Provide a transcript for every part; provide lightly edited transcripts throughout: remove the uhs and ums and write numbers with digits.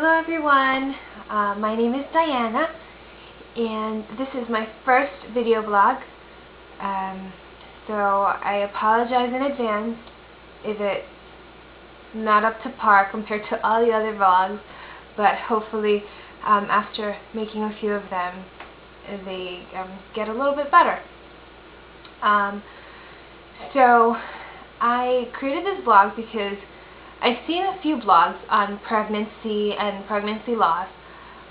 Hello everyone, my name is Diana and this is my first video blog, so I apologize in advance if it's not up to par compared to all the other vlogs, but hopefully after making a few of them they get a little bit better. So I created this blog because I've seen a few blogs on pregnancy and pregnancy loss,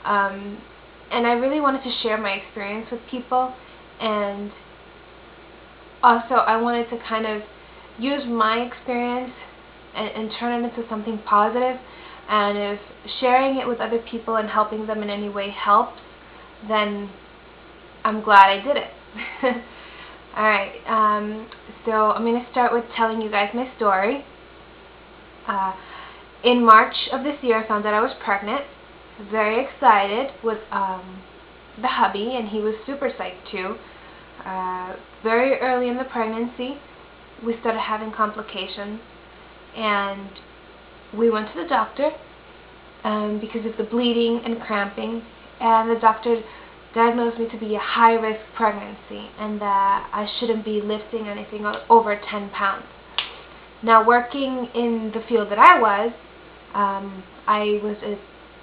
and I really wanted to share my experience with people, and also I wanted to kind of use my experience and turn it into something positive, and if sharing it with other people and helping them in any way helps, then I'm glad I did it. Alright, so I'm going to start with telling you guys my story. In March of this year, I found out I was pregnant. Very excited with the hubby, and he was super psyched too. Very early in the pregnancy, we started having complications, and we went to the doctor because of the bleeding and cramping, and the doctor diagnosed me to be a high-risk pregnancy and that I shouldn't be lifting anything over 10 pounds. Now, working in the field that I was an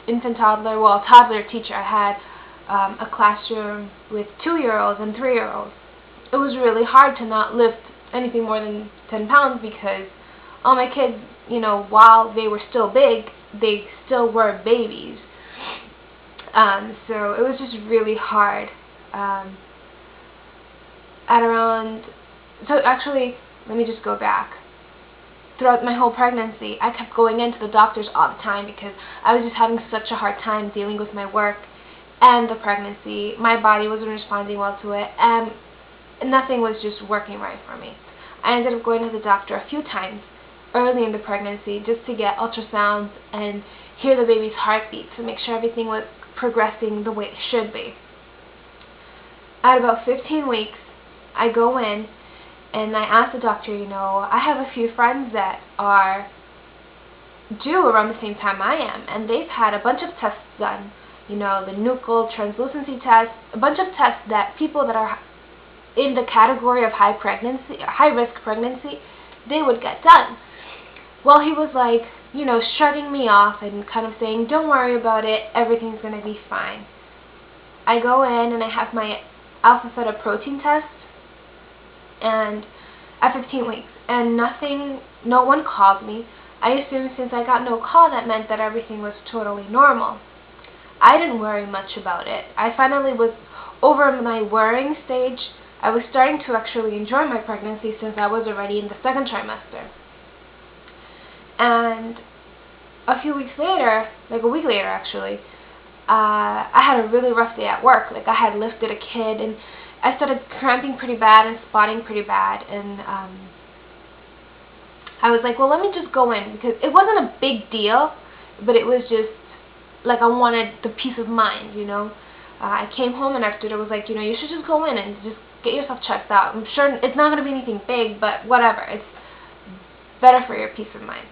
infant toddler teacher. I had a classroom with 2-year-olds and 3-year-olds. It was really hard to not lift anything more than 10 pounds because all my kids, you know, while they were still big, they still were babies. So it was just really hard. Let me just go back. Throughout my whole pregnancy, I kept going into the doctors all the time because I was just having such a hard time dealing with my work and the pregnancy. My body wasn't responding well to it, and nothing was just working right for me. I ended up going to the doctor a few times early in the pregnancy just to get ultrasounds and hear the baby's heartbeat to make sure everything was progressing the way it should be. At about 15 weeks, I go in and I asked the doctor, you know, I have a few friends that are due around the same time I am, and they've had a bunch of tests done, you know, the nuchal translucency test, a bunch of tests that people that are in the category of high-risk pregnancy, they would get done. Well, he was like, you know, shrugging me off and kind of saying, don't worry about it, everything's going to be fine. I go in and I have my alpha-fetoprotein test, and at 15 weeks, and no one called me. I assumed since I got no call, that meant that everything was totally normal. I didn't worry much about it. I finally was over my worrying stage. I was starting to actually enjoy my pregnancy since I was already in the 2nd trimester. And a few weeks later, like a week later actually, I had a really rough day at work. Like, I had lifted a kid, and I started cramping pretty bad and spotting pretty bad, and I was like, well, let me just go in, because it wasn't a big deal, but it was just like I wanted the peace of mind, you know. I came home and after it was like, you know, you should just go in and just get yourself checked out. I'm sure it's not going to be anything big, but whatever, it's better for your peace of mind.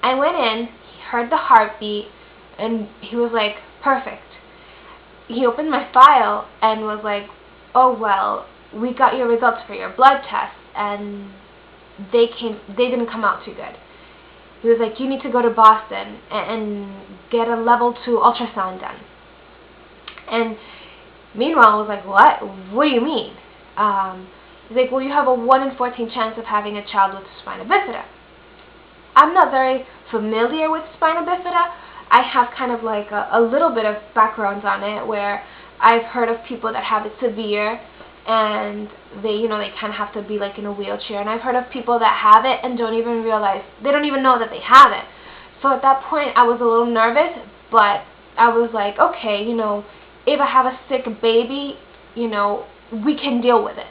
I went in, he heard the heartbeat, and he was like, perfect. He opened my file and was like, oh, well, we got your results for your blood test, and they didn't come out too good. He was like, you need to go to Boston and get a level 2 ultrasound done. And meanwhile, I was like, what do you mean? He's like, well, you have a 1 in 14 chance of having a child with spina bifida. I'm not very familiar with spina bifida. I have kind of like a little bit of background on it, where I've heard of people that have it severe, and they kind of have to be like in a wheelchair, and I've heard of people that have it and don't even know that they have it. So at that point I was a little nervous, but I was like, okay, you know, if I have a sick baby, you know, we can deal with it.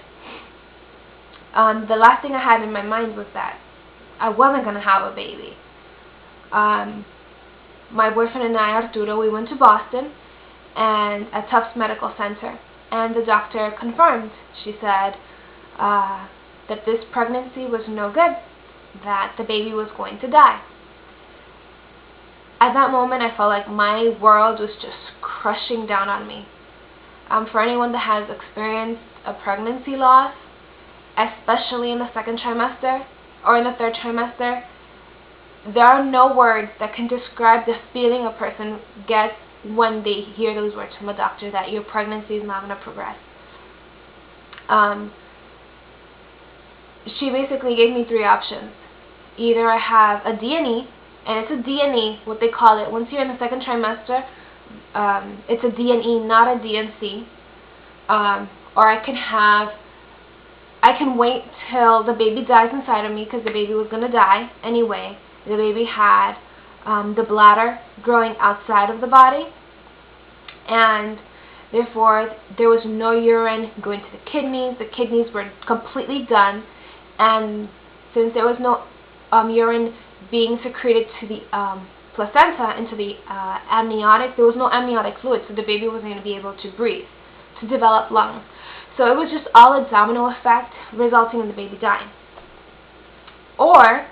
The last thing I had in my mind was that I wasn't going to have a baby. My boyfriend and I, Arturo, we went to Boston and at Tufts Medical Center, and the doctor confirmed. She said that this pregnancy was no good, that the baby was going to die. At that moment, I felt like my world was just crushing down on me. For anyone that has experienced a pregnancy loss, especially in the second trimester or in the third trimester, there are no words that can describe the feeling a person gets when they hear those words from a doctor that your pregnancy is not going to progress. She basically gave me 3 options. Either I have a D&E, and it's a D&E, what they call it. Once you're in the second trimester, it's a D&E, not a D&C. Or I can wait till the baby dies inside of me, because the baby was going to die anyway. The baby had the bladder growing outside of the body, and therefore there was no urine going to the kidneys. The kidneys were completely done, and since there was no urine being secreted to the placenta, into the amniotic, there was no amniotic fluid, so the baby wasn't going to be able to breathe, to develop lungs. So it was just all a domino effect, resulting in the baby dying. Or,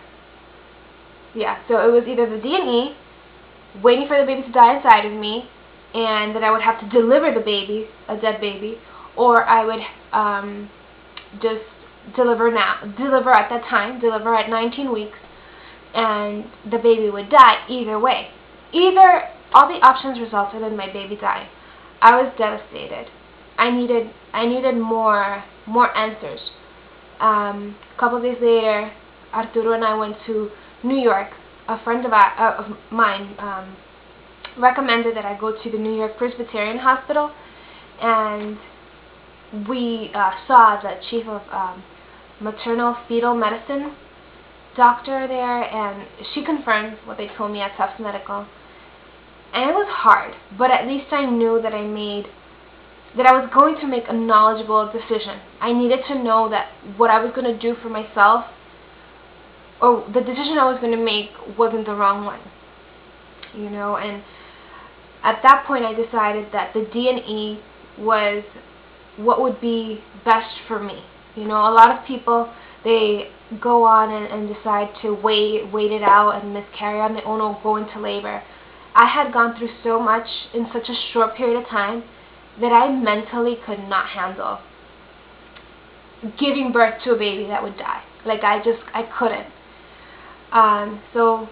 so it was either the D&E, waiting for the baby to die inside of me, and that I would have to deliver the baby, a dead baby, or I would just deliver at that time, deliver at 19 weeks, and the baby would die either way. All the options resulted in my baby dying. I was devastated. I needed more answers. A couple of days later, Arturo and I went to New York. A friend of mine recommended that I go to the New York Presbyterian Hospital, and we saw the chief of maternal fetal medicine doctor there, and she confirmed what they told me at Tufts Medical. And it was hard, but at least I knew that I was going to make a knowledgeable decision. I needed to know that what I was going to do for myself, or the decision I was going to make, wasn't the wrong one. And at that point I decided that the D&E was what would be best for me. A lot of people, they go on and decide to wait it out and miscarry on their own or go into labor. I had gone through so much in such a short period of time that I mentally could not handle giving birth to a baby that would die. Like, I couldn't. So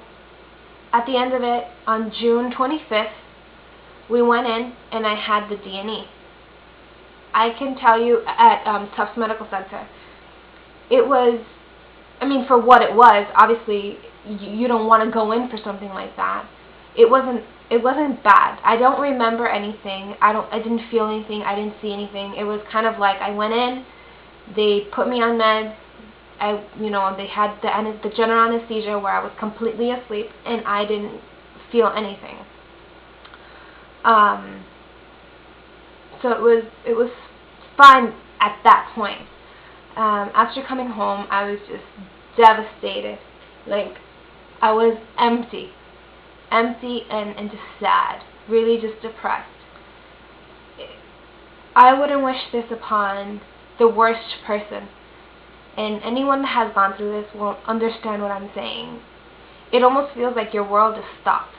at the end of it, on June 25th, we went in and I had the D&E. I can tell you, at Tufts Medical Center, it was, for what it was, obviously you don't want to go in for something like that. It wasn't bad. I don't remember anything. I didn't feel anything. I didn't see anything. It was kind of like I went in, they put me on meds. They had the general anesthesia where I was completely asleep, and I didn't feel anything. So it was fine at that point. After coming home, I was just devastated. Like, I was empty and just sad, really just depressed. I wouldn't wish this upon the worst person, and anyone that has gone through this will understand what I'm saying. It almost feels like your world just stopped.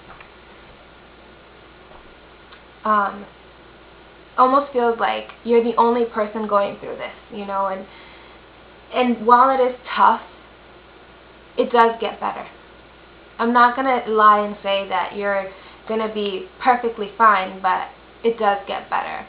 Almost feels like you're the only person going through this, and while it is tough, it does get better. I'm not going to lie and say that you're going to be perfectly fine, but it does get better.